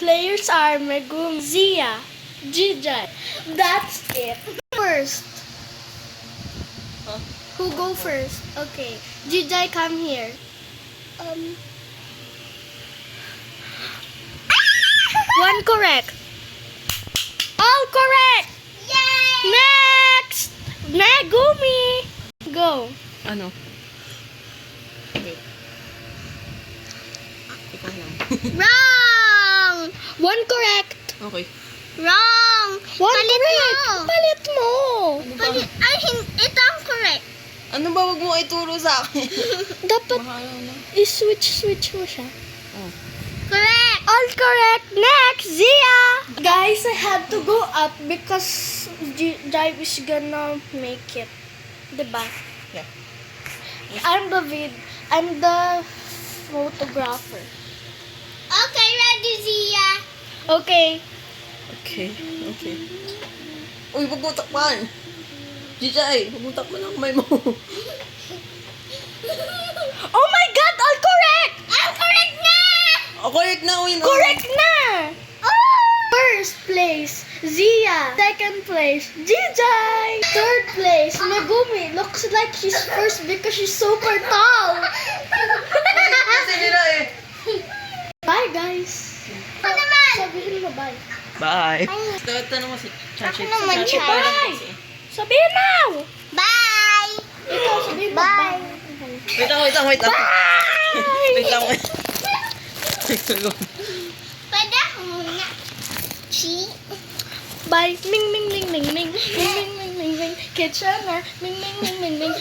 players are Megumi, Zia, Jijay. That's it. First. Huh? Who go first? Okay. Jijay, come here. One correct. All correct. Yay! Next. Megumi. Go. Ano? Wait. Ikaw lang. Wrong! One correct. Okay. Wrong! One Palit correct. mo! Palit mo. Palit, ito ang correct. Ano ba wag mo ituro sa akin? Dapat Mahalo na. i-switch mo siya. Oh. Correct! All correct. Next, Zia. Guys, I had to go up because Jive is gonna make it. Diba? Yeah. I'm the photographer. Okay, ready, Zia? Okay. Okay. Okay. Uy, wag mo takpan. Jijay, wag mo takpan ang kamay mo. Oh my God! All correct! Ang correct na! Correct na, uy. Correct na! Oh! First place, Zia. Second place, Jijay. Third place, Megumi. Looks like she's first because she's super tall. Kasi nila eh. Bye, guys. Ako naman! Sabihin mo bye. Bye. Tanong mo si Chachi. Ako naman, Si Chachi Chachi. parang Bye. kasi. Sabihin mo! Bye! Ikaw, sabihin mo Bye. bye. Wait lang, wait lang, wait lang. Wait lang, wait. Pwede ako muna. Chi? Bye. Ming, ming, ming, ming, ming. Ming, ming, ming, ming, ming. Kitchener. Ming, ming, ming, ming, ming.